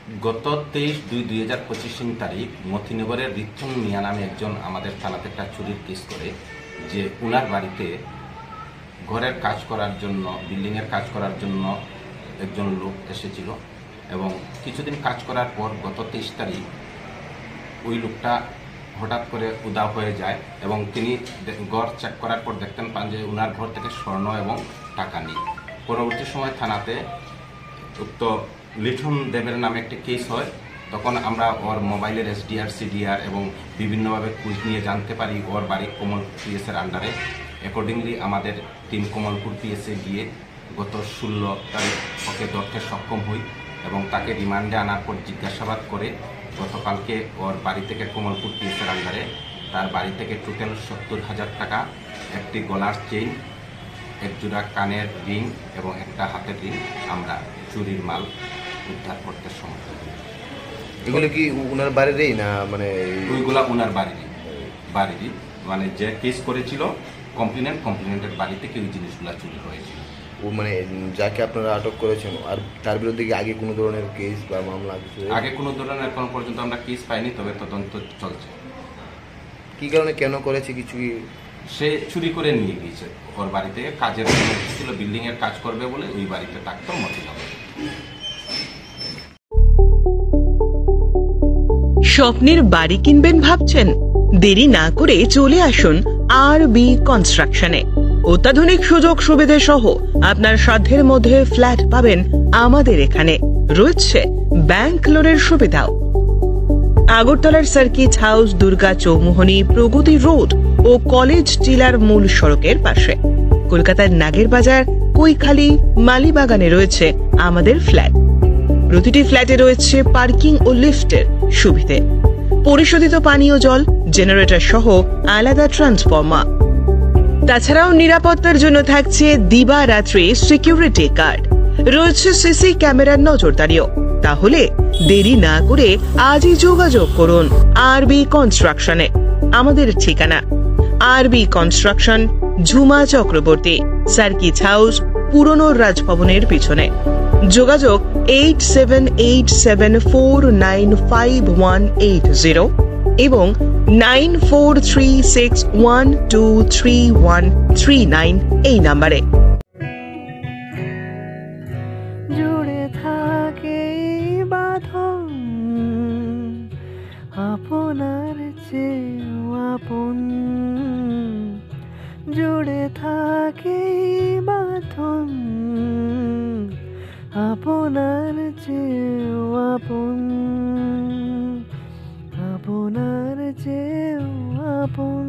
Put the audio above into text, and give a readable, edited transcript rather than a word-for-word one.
গত 23/2/2025 তারিখ মতিনগরের রিথম মিয়া নামে একজন আমাদের থানাতে একটা চুরির কেস করে, যে উনার বাড়িতে ঘরের কাজ করার জন্য, বিল্ডিংয়ের কাজ করার জন্য একজন লোক এসেছিল এবং কিছুদিন কাজ করার পর গত 23 তারিখ ওই লোকটা হঠাৎ করে উধাও হয়ে যায় এবং তিনি ঘর চেক করার পর দেখতেন পান যে উনার ঘর থেকে স্বর্ণ এবং টাকা নেই। পরবর্তী সময় থানাতে উক্ত লিঠন দেবের নামে একটি কেস হয়। তখন আমরা ওর মোবাইলের SDR CDR এবং বিভিন্নভাবে খোঁজ নিয়ে জানতে পারি ওর বাড়ি কমলপুর PSের আন্ডারে। অ্যাকর্ডিংলি আমাদের টিম কমলপুর PSে গিয়ে গত 16 তারিখ ওকে ধরতে সক্ষম হই এবং তাকে রিমান্ডে আনার পর জিজ্ঞাসাবাদ করে গতকালকে ওর বাড়ি থেকে কমলপুর PSের আন্ডারে তার বাড়ি থেকে টোটাল 70,000 টাকা, একটি গলার চেইন, এক জোড়া কানের রিং এবং একটা হাতের রিং আমরা চুরির মাল উদ্ধার করতে সমর্থন করি। এগুলো কি ওনার বাড়িরই না? মানে ওইগুলা ওনার বাড়িরই মানে যে কেস করেছিল কমপ্লেনেন্টের বাড়ি থেকে ওই জিনিসগুলো চুরি হয়েছিল। ও মানে যাকে আপনারা আটক করেছেন আর তার বিরুদ্ধে কি আগে কোনো ধরনের কেস বা মামলা কিছু? আগে কোনো ধরনের এখন পর্যন্ত আমরা কেস পাইনি, তবে তদন্ত চলছে। কি কারণে কেন করেছে কিছু কি? সে চুরি করে নিয়ে গিয়েছে ওর বাড়ি থেকে, কাজের ছিল বিল্ডিং এর কাজ করবে বলে ওই বাড়িতে থাকতো মতিনগর। স্বপ্নের বাড়ি কিনবেন ভাবছেন? দেরি না করে চলে আসুন RB কনস্ট্রাকশনে। অত্যাধুনিক সুযোগ সুবিধা সহ আপনার সাধ্যের মধ্যে ফ্ল্যাট পাবেন আমাদের এখানে। রয়েছে ব্যাংক লোনের সুবিধাও। আগরতলার সার্কিট হাউস, দুর্গা চৌমুহনী, প্রগতি রোড ও কলেজ টিলার মূল সড়কের পাশে। কলকাতার নাগের বাজার, কৈখালি, মালিবাগানে রয়েছে আমাদের ফ্ল্যাট। প্রতিটি ফ্ল্যাটে রয়েছে পার্কিং ও লিফটের সুবিধে, পরিশোধিত পানীয় জল, জেনারেটর সহ আলাদা ট্রান্সফরমার। তাছাড়াও নিরাপত্তার জন্য থাকছে দিবারাত্রি সিকিউরিটি গার্ড, রয়েছে সিসি ক্যামেরার নজরদারিও। তাহলে দেরি না করে আজই যোগাযোগ করুন RB কনস্ট্রাকশনে। আমাদের ঠিকানা RB construction, Jhuma Chakraborty, circuit house, পুরনো রাজভবনের পিছনে। যোগাযোগ 8787495180 এবং 9436123139 এই নাম্বারে। জুড়ে থাকে বাঁধন আপনার চেয়েও আপন, জুড়ে থাকে বাঁধন আপনার চেয়েও আপন, আপনার চেয়েও আপন।